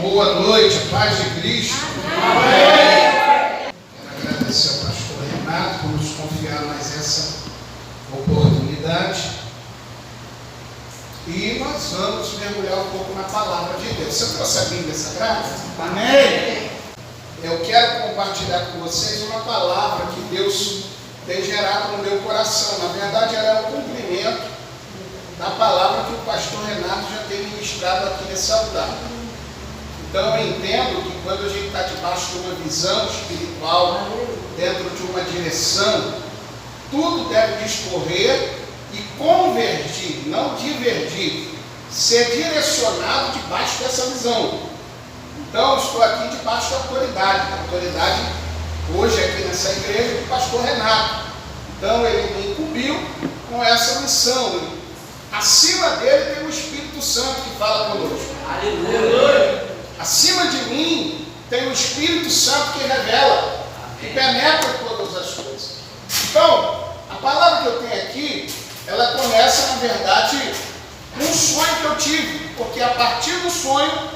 Boa noite, a paz de Cristo. Amém. Quero agradecer ao pastor Renato por nos confiar mais essa oportunidade. E nós vamos mergulhar um pouco na palavra de Deus. Você trouxe a Bíblia Sagrada? Amém. Eu quero compartilhar com vocês uma palavra que Deus tem gerado no meu coração. Na verdade, ela é um cumprimento da palavra que o pastor Renato já tem ministrado aqui nesse altar. Então eu entendo que quando a gente está debaixo de uma visão espiritual, dentro de uma direção, tudo deve discorrer e convergir, não divergir, ser direcionado debaixo dessa visão. Então eu estou aqui debaixo da autoridade hoje aqui nessa igreja do pastor Renato. Então ele me incumbiu com essa missão. Acima dele tem o Espírito Santo que fala conosco. Aleluia! Acima de mim tem o Espírito Santo que revela, que penetra todas as coisas. Então, a palavra que eu tenho aqui, ela começa, na verdade, com um sonho que eu tive, porque a partir do sonho,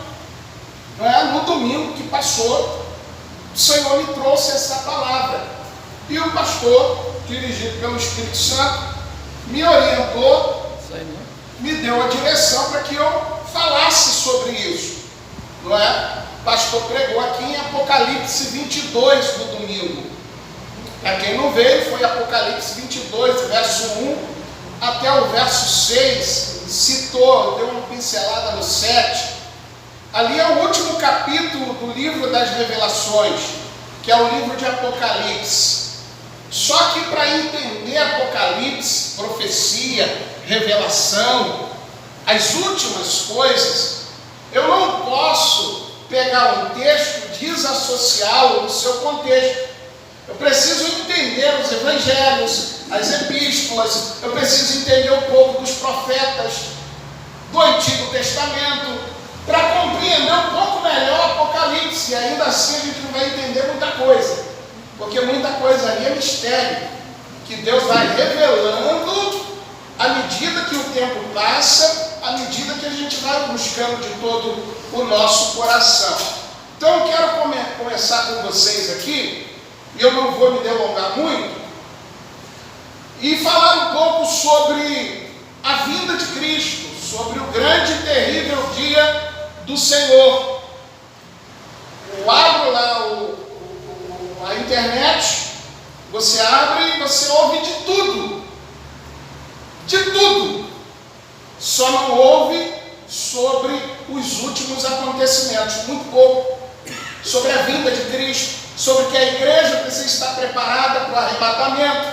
no domingo que passou, o Senhor me trouxe essa palavra. E o pastor, dirigido pelo Espírito Santo, me orientou, me deu a direção para que eu falasse sobre isso. Não é? O pastor pregou aqui em Apocalipse 22 no domingo. Para quem não veio, foi Apocalipse 22, verso 1 até o verso 6. Citou, deu uma pincelada no 7. Ali é o último capítulo do livro das Revelações, que é o livro de Apocalipse. Só que para entender Apocalipse, profecia, revelação, as últimas coisas, eu não posso pegar um texto, desassociá-lo do seu contexto. Eu preciso entender os evangelhos, as epístolas, eu preciso entender um pouco dos profetas do Antigo Testamento, para compreender um pouco melhor o Apocalipse. E ainda assim a gente não vai entender muita coisa, porque muita coisa ali é mistério, que Deus vai revelando à medida que o tempo passa, à medida que a gente vai buscando de todo o nosso coração. Então eu quero começar com vocês aqui, e eu não vou me delongar muito, e falar um pouco sobre a vinda de Cristo, sobre o grande e terrível dia do Senhor. Eu abro lá a internet, você abre e você ouve de tudo. De tudo. Só não ouve sobre os últimos acontecimentos, muito pouco. Sobre a vinda de Cristo, sobre que a igreja precisa estar preparada para o arrebatamento,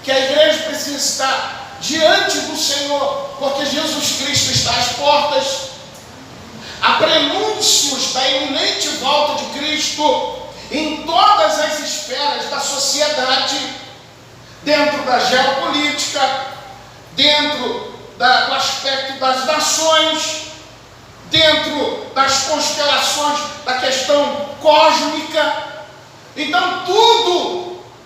que a igreja precisa estar diante do Senhor, porque Jesus Cristo está às portas. Há prenúncios da iminente volta de Cristo em todas as esferas da sociedade, dentro da geopolítica, dentro do aspecto das nações, dentro das constelações da questão cósmica. Então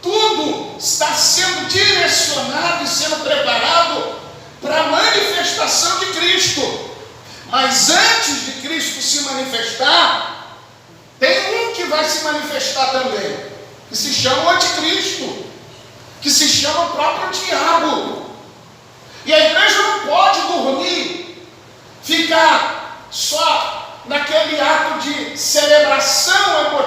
tudo está sendo direcionado e sendo preparado para a manifestação de Cristo. Mas antes de Cristo se manifestar, tem um que vai se manifestar também, que se chama o Anticristo, que se chama o próprio diabo. E a igreja não pode dormir, ficar só naquele ato de celebração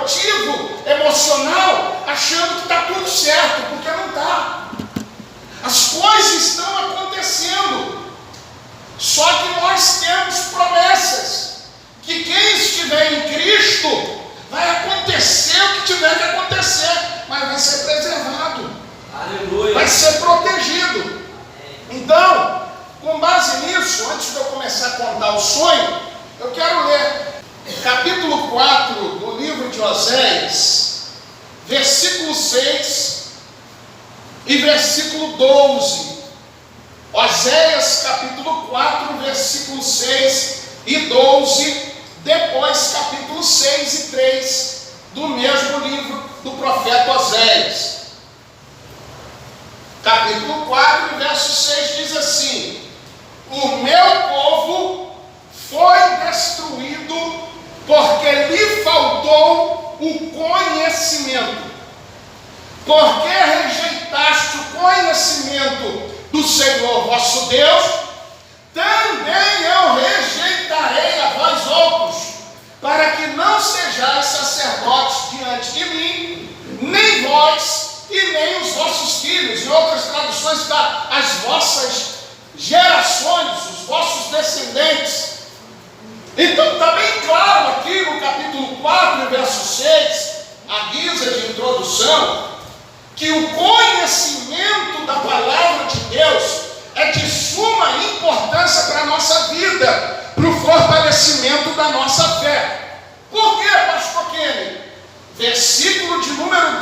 emocional, achando que está tudo certo, porque não está. As coisas estão acontecendo. Só que nós temos promessas, que quem estiver em Cristo, vai acontecer o que tiver que acontecer, mas vai ser preservado. Aleluia. Vai ser protegido. Então, com base nisso, antes de eu começar a contar o sonho, eu quero ler capítulo 4 do livro de Oséias, versículo 6 e versículo 12. Oséias capítulo 4, versículo 6 e 12, depois capítulo 6 e 3 do mesmo livro do profeta Oséias. Capítulo 4, verso 6 diz assim: o meu povo foi destruído porque lhe faltou o conhecimento. Porque rejeitaste o conhecimento do Senhor vosso Deus, também eu rejeitarei a vós outros, para que não sejais sacerdotes diante de mim, nem vós e nem os vossos filhos. Em outras traduções está as vossas gerações, os vossos descendentes. Então está bem claro aqui no capítulo 4, verso 6, a guisa de introdução, que o conhecimento da palavra de Deus é de suma importância para a nossa vida, para o fortalecimento da nossa fé. Por quê, pastor Kenny? Versículo de número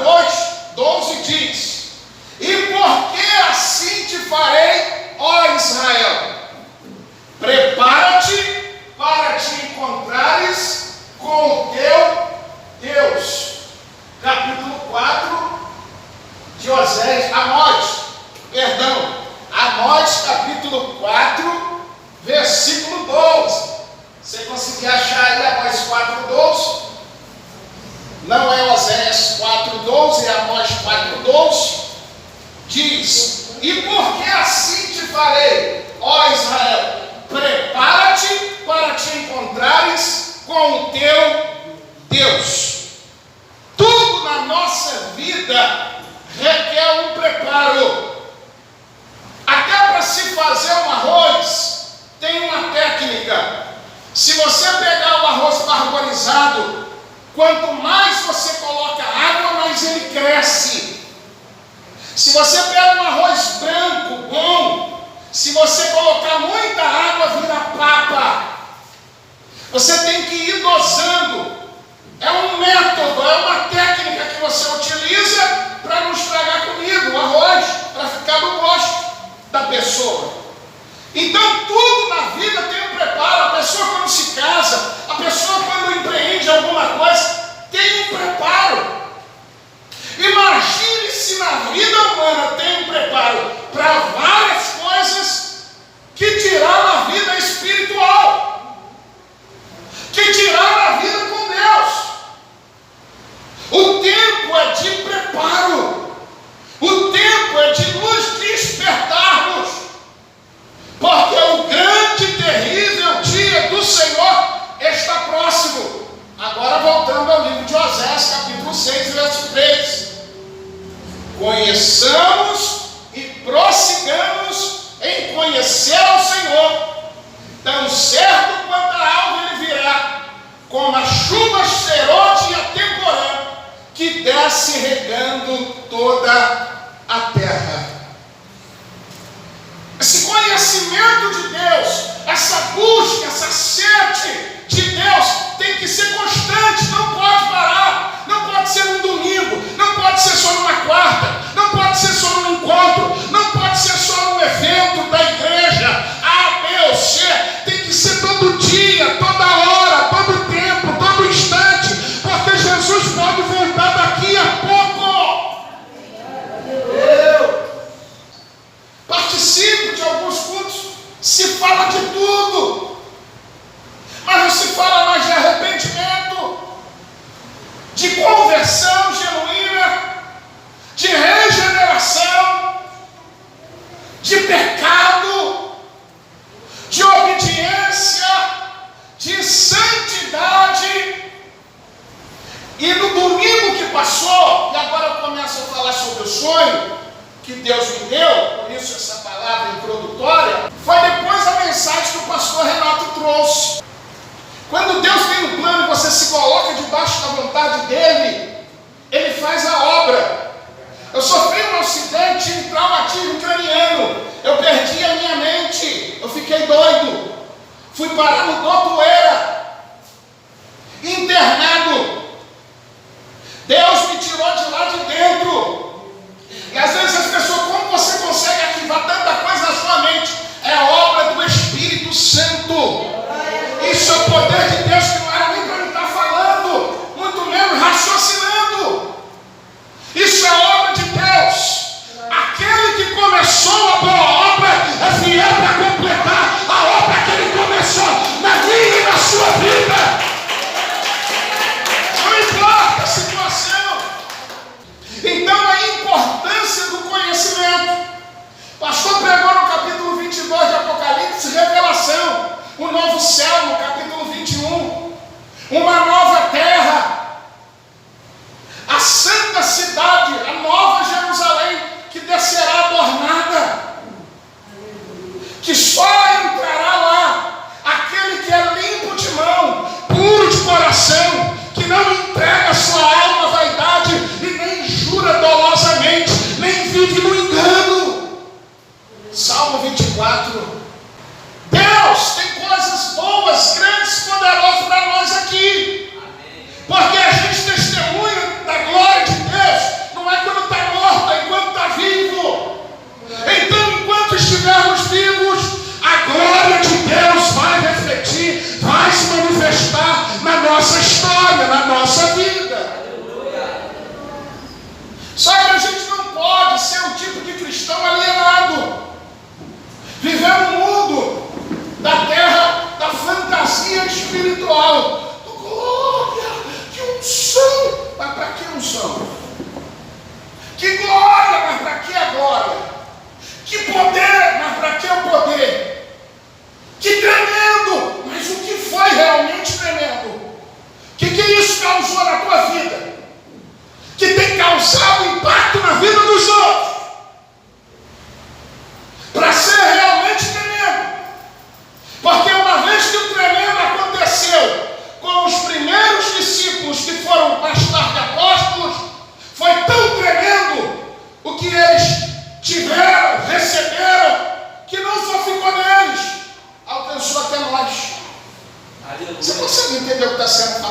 12 diz: e porque assim te farei, ó Israel, prepara-te para te encontrares com o teu Deus. Capítulo 4 de Amós, capítulo 4, versículo 12. Você conseguir achar aí Amós 4:12? Não é Oséias 4:12, é Amós 4:12. Diz: e porque assim te farei, ó Israel, prepara-te para te encontrares com o teu Deus. Tudo na nossa vida requer um preparo. Até para se fazer um arroz, tem uma técnica. Se você pegar o arroz marmorizado, quanto mais você coloca água, mais ele cresce. Se você pega um arroz branco, bom, se você colocar muita água, vira papa. Você tem que ir dosando. É um método, é uma técnica que você utiliza para não estragar comida, o arroz, para ficar no gosto da pessoa. Então tudo na vida tem um preparo. A pessoa quando se casa, a pessoa quando empreende alguma coisa, tem um preparo. Imagine se na vida humana tem um preparo para várias coisas, que dirá na vida espiritual, que dirá na vida com Deus. O tempo é de preparo, o tempo é de nos despertarmos, porque o grande e terrível dia do Senhor está próximo. Agora voltando ao livro de Oséias, capítulo 6, verso 3. Conheçamos e prossigamos em conhecer ao Senhor, tão certo quanto a alva ele virá, como a chuva serôdia e a temporã, que desce regando toda a terra. Esse conhecimento de Deus, essa busca, essa sede de Deus tem que ser constante, não pode parar, não pode ser um domingo, não pode ser só numa quarta, não pode ser só num encontro, não pode ser só num evento da igreja A, B ou C, tem que ser todo dia, toda hora, todo tempo, todo instante, porque Jesus pode voltar daqui a pouco. Participo de alguns cultos, se fala de tudo, mas não se fala mais de arrependimento, de conversão genuína, de regeneração, de pecado, de obediência, de santidade. E no domingo que passou, e agora eu começo a falar sobre o sonho que Deus me deu, por isso essa palavra introdutória, foi depois da mensagem que o pastor Renato trouxe. Quando Deus tem um plano e você se coloca debaixo da vontade dele, ele faz a obra. Eu sofri um acidente, tive traumatismo craniano, eu perdi a minha mente, eu fiquei doido, fui parar no Doutoeira, internado. Deus me tirou de lá de dentro. E às vezes as pessoas, como você consegue ativar tanta coisa na sua mente? É a obra do Espírito Santo. Isso é o poder de Deus, que não era nem para ele estar falando, muito menos raciocinando. Isso é a obra de Deus. Aquele que começou a boa obra é fiel para completar a obra que ele começou na minha e na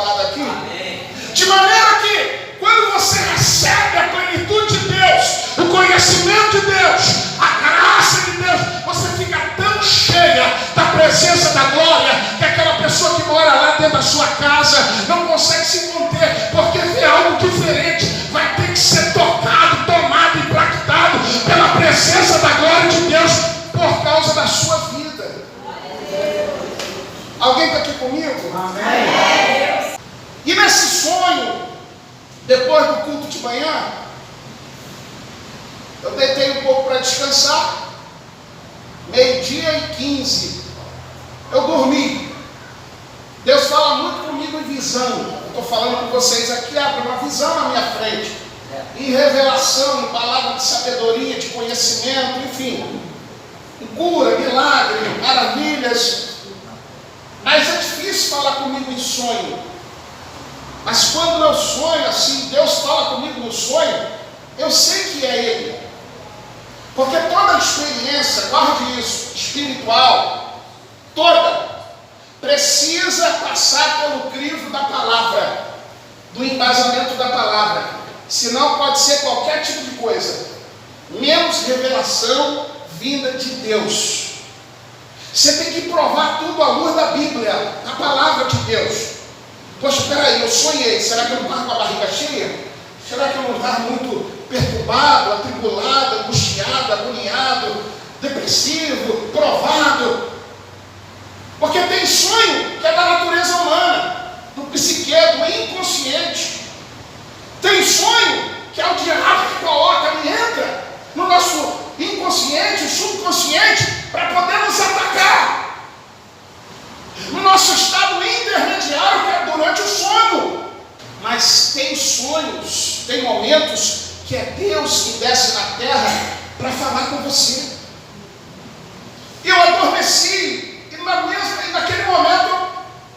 falado aqui? Amém. De maneira que, quando você recebe a plenitude de Deus, o conhecimento de Deus, a graça de Deus, você fica tão cheia da presença da glória, que aquela pessoa que mora lá dentro da sua casa não consegue se conter, porque vê algo diferente, vai ter que ser tocado, tomado, impactado pela presença da glória de Deus, por causa da sua vida. Alguém está aqui comigo? Amém. E nesse sonho, depois do culto de manhã, eu deitei um pouco para descansar. 12:15, eu dormi. Deus fala muito comigo em visão. Eu estou falando com vocês aqui, abre uma visão na minha frente, em revelação, em palavra de sabedoria, de conhecimento, enfim, em cura, milagre, maravilhas. Mas é difícil falar comigo em sonho. Mas quando eu sonho assim, Deus fala comigo no sonho, eu sei que é Ele. Porque toda experiência, guarde isso, espiritual, toda, precisa passar pelo crivo da palavra, do embasamento da palavra. Senão pode ser qualquer tipo de coisa, menos revelação vinda de Deus. Você tem que provar tudo à luz da Bíblia, da palavra de Deus. Poxa, espera aí, eu sonhei, será que eu não estava com a barriga cheia? Será que eu não estava muito perturbado, atribulado, angustiado, agoniado, depressivo, provado? Porque tem sonho que é da natureza humana, do psique, do inconsciente. Tem sonho que é o diabo que coloca e entra no nosso inconsciente, subconsciente, para poder nos atacar. No nosso estado intermediário, que é durante o sono. Mas tem sonhos, tem momentos que é Deus que desce na terra para falar com você. E eu adormeci, e naquele momento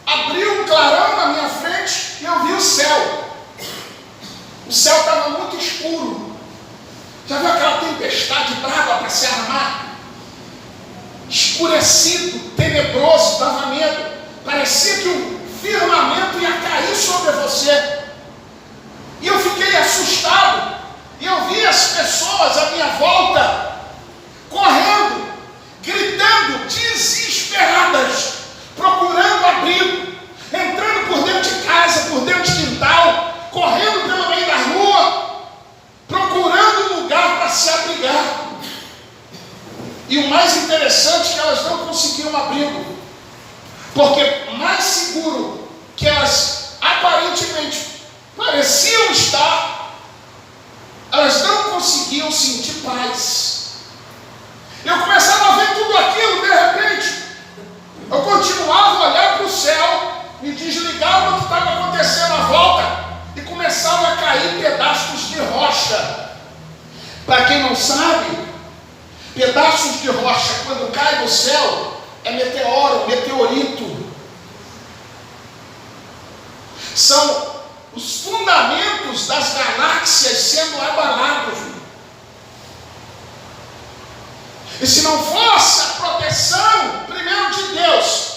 abriu um clarão na minha frente e eu vi o céu. O céu estava muito escuro. Já viu aquela tempestade brava para se armar? Escurecido, tenebroso, dava medo. Parecia que o firmamento ia cair sobre você. E eu fiquei assustado. E eu vi as pessoas à minha volta correndo, gritando, desesperadas, procurando abrigo, entrando por dentro de casa, por dentro de quintal, correndo pelo meio da rua, procurando um lugar para se abrigar. E o mais interessante é que elas não conseguiam abrigo, porque mais seguro que elas aparentemente pareciam estar, elas não conseguiam sentir paz. Eu começava a ver tudo aquilo, de repente, eu continuava a olhar para o céu, me desligava do que estava acontecendo à volta, e começavam a cair pedaços de rocha. Para quem não sabe, pedaços de rocha, quando cai do céu, é meteoro, meteorito. São os fundamentos das galáxias sendo abalados. E se não fosse a proteção, primeiro de Deus,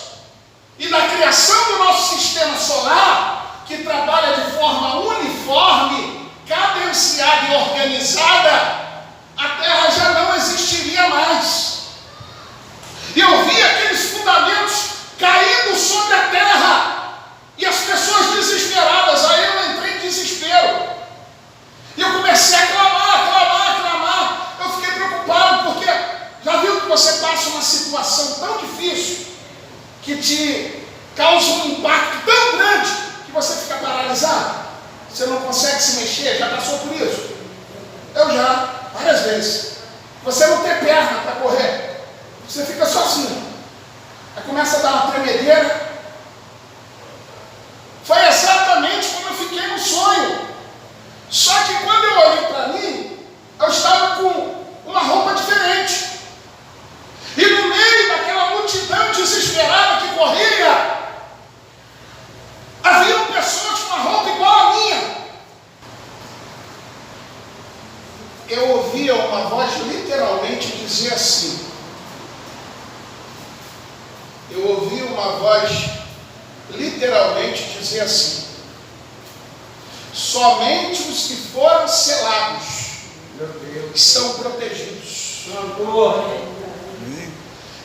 e da criação do nosso sistema solar, que trabalha de forma uniforme, cadenciada e organizada, a Terra já não existiria mais. E eu vi aqueles fundamentos caindo sobre a Terra, e as pessoas desesperadas. Aí eu entrei em desespero, e eu comecei a clamar. Eu fiquei preocupado, porque já viu que você passa uma situação tão difícil, que te causa um impacto tão grande, que você fica paralisado, você não consegue se mexer? Já passou por isso? Eu já, várias vezes. Você não tem perna para correr, você fica sozinho, aí começa a dar uma tremedeira. Foi exatamente como eu fiquei no sonho. Só que quando eu olhei para mim, eu estava com uma roupa diferente. E no meio daquela multidão desesperada que corria, haviam pessoas com uma roupa igual à minha. Eu ouvia uma voz literalmente dizer assim. Eu ouvi uma voz literalmente literalmente dizer assim: somente os que foram selados estão protegidos.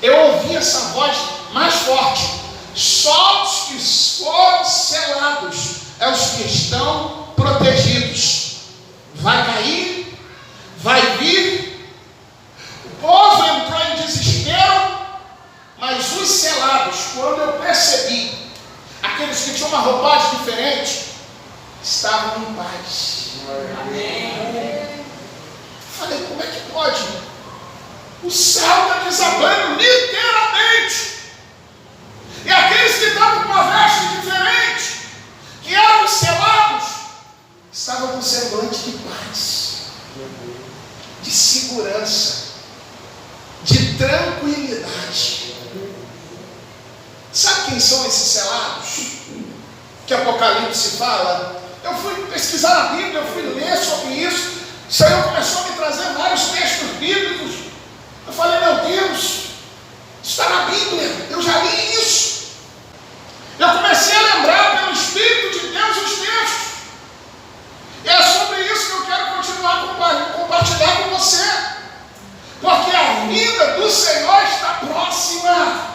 Eu ouvi essa voz mais forte: só os que foram selados é os que estão protegidos. Vai cair, vai vir. O povo entrou em desespero, mas os selados, quando eu percebi, aqueles que tinham uma roupagem diferente, estavam em paz. Amém. Falei, como é que pode? O céu está desabando literalmente. E aqueles que estavam com uma veste diferente, que eram selados, estavam com semblante de paz, de segurança, de tranquilidade. Sabe quem são esses selados? Que Apocalipse fala. Eu fui pesquisar na Bíblia, eu fui ler sobre isso. O Senhor começou a me trazer vários textos bíblicos. Eu falei, meu Deus, está na Bíblia, eu já li isso. Eu comecei a lembrar pelo Espírito de Deus os textos. E é sobre isso que eu quero continuar a compartilhar com você. Porque a vinda do Senhor está próxima.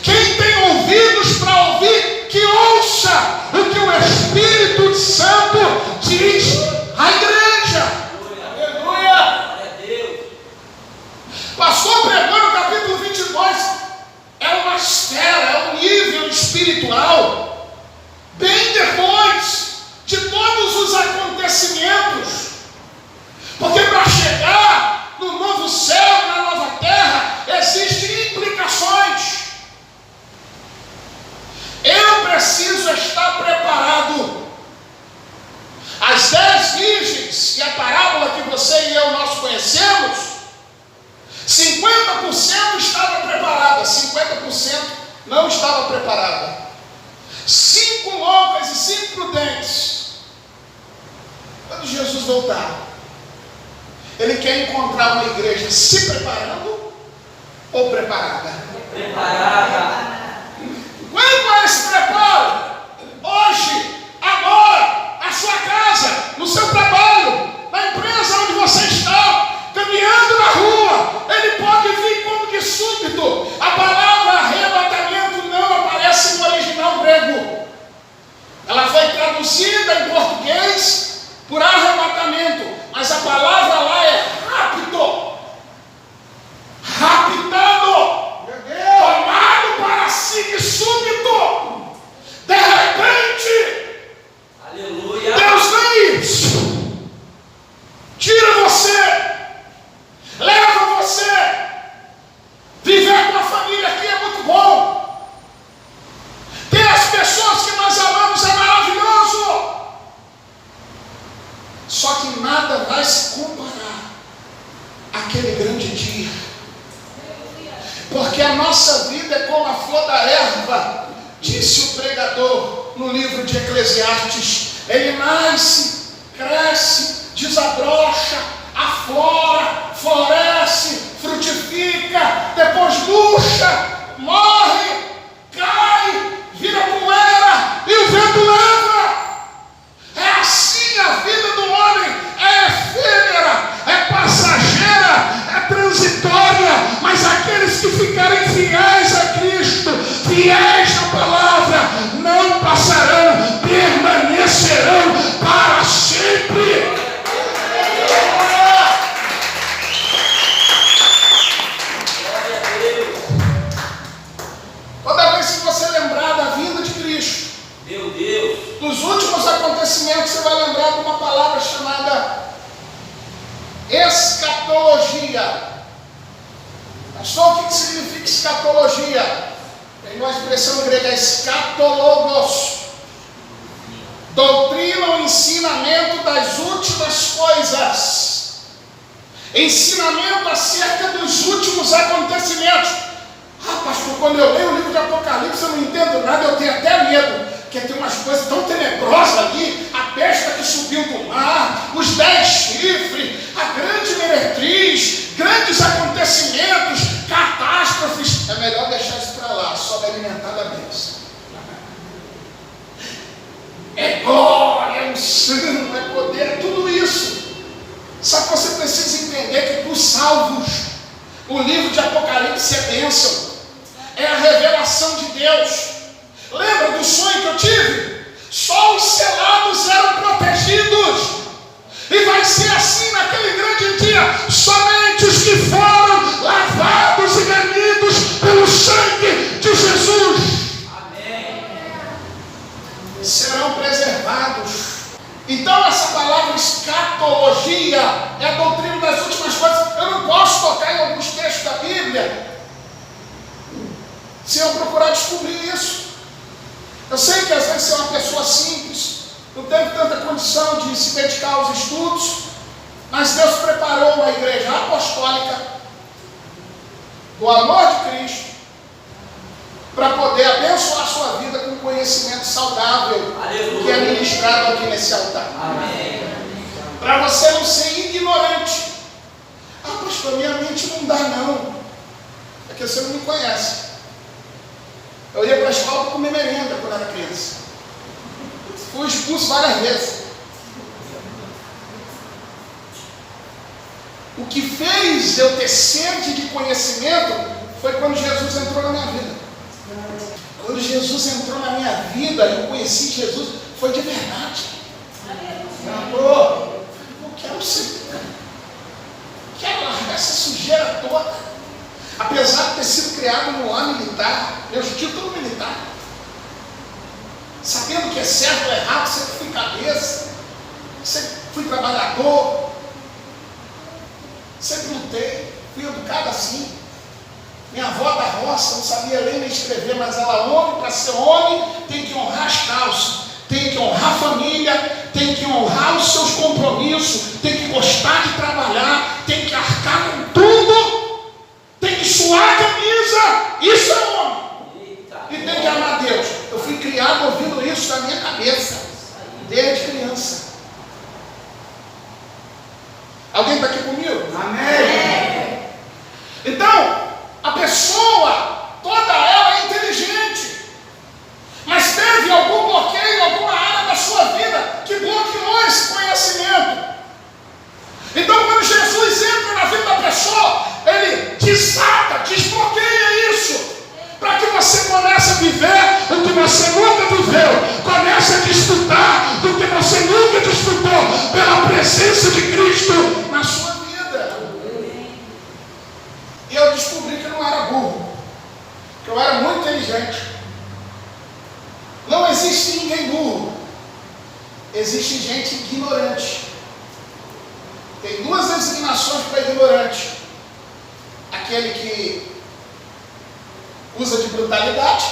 Quem tem ouvidos para ouvir, que ouça o que o Espírito Santo diz à igreja. Aleluia! Pastor pregou no capítulo 22. É uma esfera, é um nível espiritual. Bem depois de todos os acontecimentos. Porque para chegar no novo céu, na nova terra, existem implicações. Eu preciso estar preparado. As 10 virgens e a parábola que você e eu nós conhecemos, 50% estava preparada, 50% não estava preparada. 5 loucas e 5 prudentes. Quando Jesus voltar, Ele quer encontrar uma igreja se preparando ou preparada? Preparada. Quanto a esse preparo, hoje, agora, na sua casa, no seu trabalho, na empresa onde você está, caminhando na rua, ele pode vir como de súbito. A palavra arrebatamento não aparece no original grego. Ela foi traduzida em português por arrebatamento, mas a palavra lá é rápido. Raptado. Tomado para si de súbito, de repente. Aleluia. Deus vem, tira você, leva você. Viver com a família aqui é muito bom. Ter as pessoas que nós amamos é maravilhoso. Só que nada vai se comparar àquele grande dia. Porque a nossa vida é como a flor da erva, disse o pregador no livro de Eclesiastes. Ele nasce, cresce, desabrocha, aflora, floresce, frutifica, depois murcha, morre, cai, vira poeira e o vento leva. É assim a vida do homem, é efêmera, é passageira, é transitória, mas aqueles que ficarem fiéis a Cristo, fiéis à palavra, não passarão, permanecerão para sempre. Toda vez que você lembrar da vinda de Cristo, meu Deus, nos últimos acontecimentos, você vai lembrar de uma palavra chamada escatologia. Pastor, o que significa escatologia? Tem uma expressão grega, escatologos. Doutrina ou ensinamento das últimas coisas. Ensinamento acerca dos últimos acontecimentos. Ah, pastor, quando eu leio o livro de Apocalipse, eu não entendo nada, eu tenho até medo. Porque tem umas coisas tão tenebrosas ali, a besta que subiu do mar, os 10 chifres, a grande meretriz, grandes acontecimentos, catástrofes. É melhor deixar isso para lá, só me alimentar da bênção. unção, é poder, é tudo isso. Só que você precisa entender que para os salvos, o livro de Apocalipse é bênção. É a revelação de Deus. Lembra do sonho que eu tive? Só os selados eram protegidos. E vai ser assim naquele grande dia. Somente os que foram lavados e remidos pelo sangue de Jesus. Amém. Serão preservados. Então essa palavra escatologia é a doutrina das últimas coisas. Eu não posso tocar em alguns textos da Bíblia se eu procurar descobrir isso. Eu sei que às vezes você é uma pessoa simples, não teve tanta condição de se dedicar aos estudos, mas Deus preparou uma igreja apostólica do amor de Cristo para poder abençoar a sua vida com conhecimento saudável. Aleluia. Que é ministrado aqui nesse altar. Para você não ser ignorante. Ah, pastor, minha mente não dá não. É que você não me conhece. Eu ia para a escola para comer merenda quando era criança. Fui expulso várias vezes. O que fez eu ter sede de conhecimento foi quando Jesus entrou na minha vida. Quando Jesus entrou na minha vida, eu conheci Jesus, foi de verdade. Eu quero ser. Quero largar essa sujeira toda. Apesar de ter sido criado no lar militar, meus títulos militar, sabendo que é certo ou errado, sempre fui cabeça, sempre fui trabalhador, sempre lutei, fui educado assim. Minha avó da roça não sabia ler nem escrever, mas ela, homem, para ser homem, tem que honrar as causas, tem que honrar a família, tem que honrar os seus compromissos, tem que gostar de trabalhar, tem que arcar com tudo. Tem que suar a camisa, isso é homem. E tem que amar Deus. Eu fui criado ouvindo isso na minha cabeça, desde criança. Alguém está aqui comigo? Amém. Então, a pessoa, toda ela é inteligente, mas teve algum bloqueio em alguma área da sua vida que bloqueou esse conhecimento. Então, quando Jesus entra na vida da pessoa, ele desata, desbloqueia isso, para que você comece a viver o que você nunca viveu, comece a desfrutar do que você nunca desfrutou, pela presença de Cristo na sua vida. E eu descobri que eu não era burro, que eu era muito inteligente. Não existe ninguém burro, existe gente ignorante. Tem duas designações para ignorante: aquele que usa de brutalidade,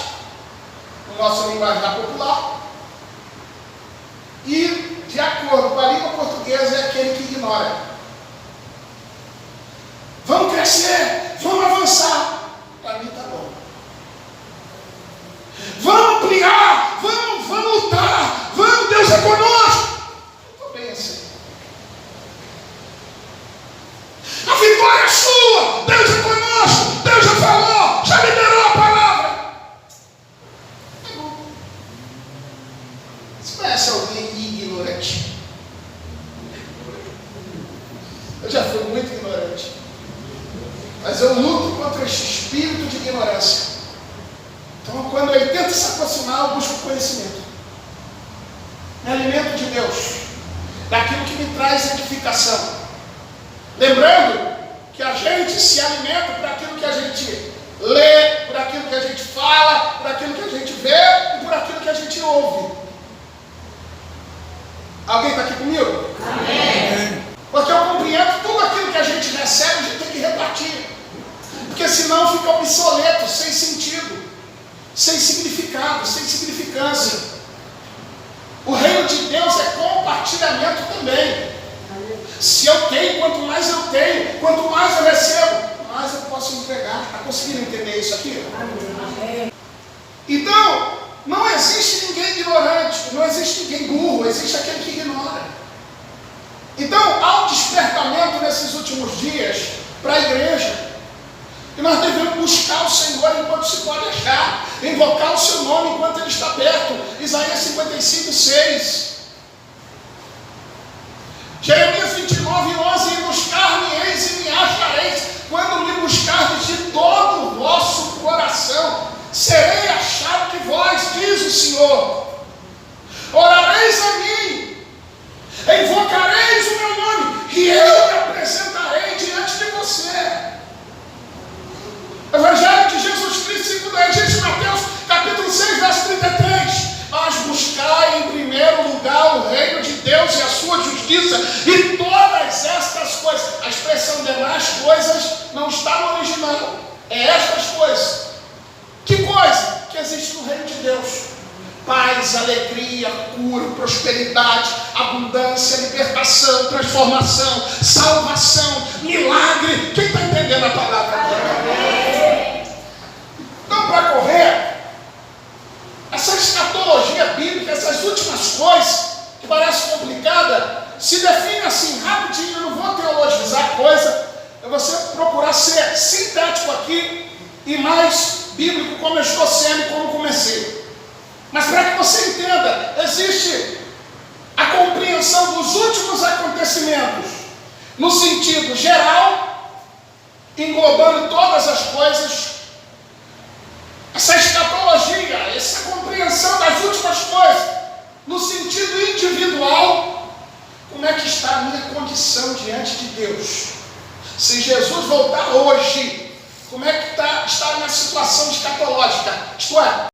no nosso linguajar popular, e, de acordo com a língua portuguesa, é aquele que ignora. Vamos crescer, vamos avançar. Para mim está bom. Vamos ampliar, vamos lutar, vamos, Deus é conosco. Estou bem assim. A vitória é sua, Deus é conosco, Deus já falou, já liberou a palavra. É bom. Você conhece alguém ignorante? Eu já fui muito ignorante, mas eu luto contra esse espírito de ignorância. Então, quando ele tenta se aproximar, eu busco conhecimento. Me alimento de Deus, daquilo que me traz edificação. Lembrando que a gente se alimenta por aquilo que a gente lê, por aquilo que a gente fala, por aquilo que a gente vê e por aquilo que a gente ouve. Alguém está aqui comigo? Amém. Porque eu compreendo tudo aquilo que a gente recebe, a gente tem que repartir. Porque senão fica obsoleto, sem sentido, sem significado, sem significância. O reino de Deus é compartilhamento também. Se eu tenho, quanto mais eu tenho, quanto mais eu recebo, mais eu posso entregar. Está conseguindo entender isso aqui? Amém. Então, não existe ninguém ignorante, não existe ninguém burro, existe aquele que ignora. Então, há um despertamento nesses últimos dias para a igreja. E nós devemos buscar o Senhor enquanto se pode achar, invocar o seu nome enquanto ele está perto. Isaías 55:6. serei achado de vós, diz o Senhor. Orareis a mim, invocareis o meu nome, e eu me apresentarei diante de você. Evangelho de Jesus Cristo, segundo a gente, Mateus, capítulo 6, verso 33. Mas buscai em primeiro lugar o reino de Deus e a sua justiça, e todas estas coisas, a expressão demais coisas não está no original, é estas coisas. Que coisa que existe no reino de Deus? Paz, alegria, cura, prosperidade, abundância, libertação, transformação, salvação, milagre. Quem está entendendo a palavra agora? Então, para correr, essa escatologia bíblica, essas últimas coisas, que parece complicada, se define assim, rapidinho. Eu não vou teologizar a coisa, é você procurar ser sintético aqui e mais bíblico, como eu estou sendo e como comecei. Mas para que você entenda, existe a compreensão dos últimos acontecimentos, no sentido geral, englobando todas as coisas. Essa escatologia, essa compreensão das últimas coisas, no sentido individual, como é que está a minha condição diante de Deus? Se Jesus voltar hoje, como é que está a minha situação escatológica? Isto é,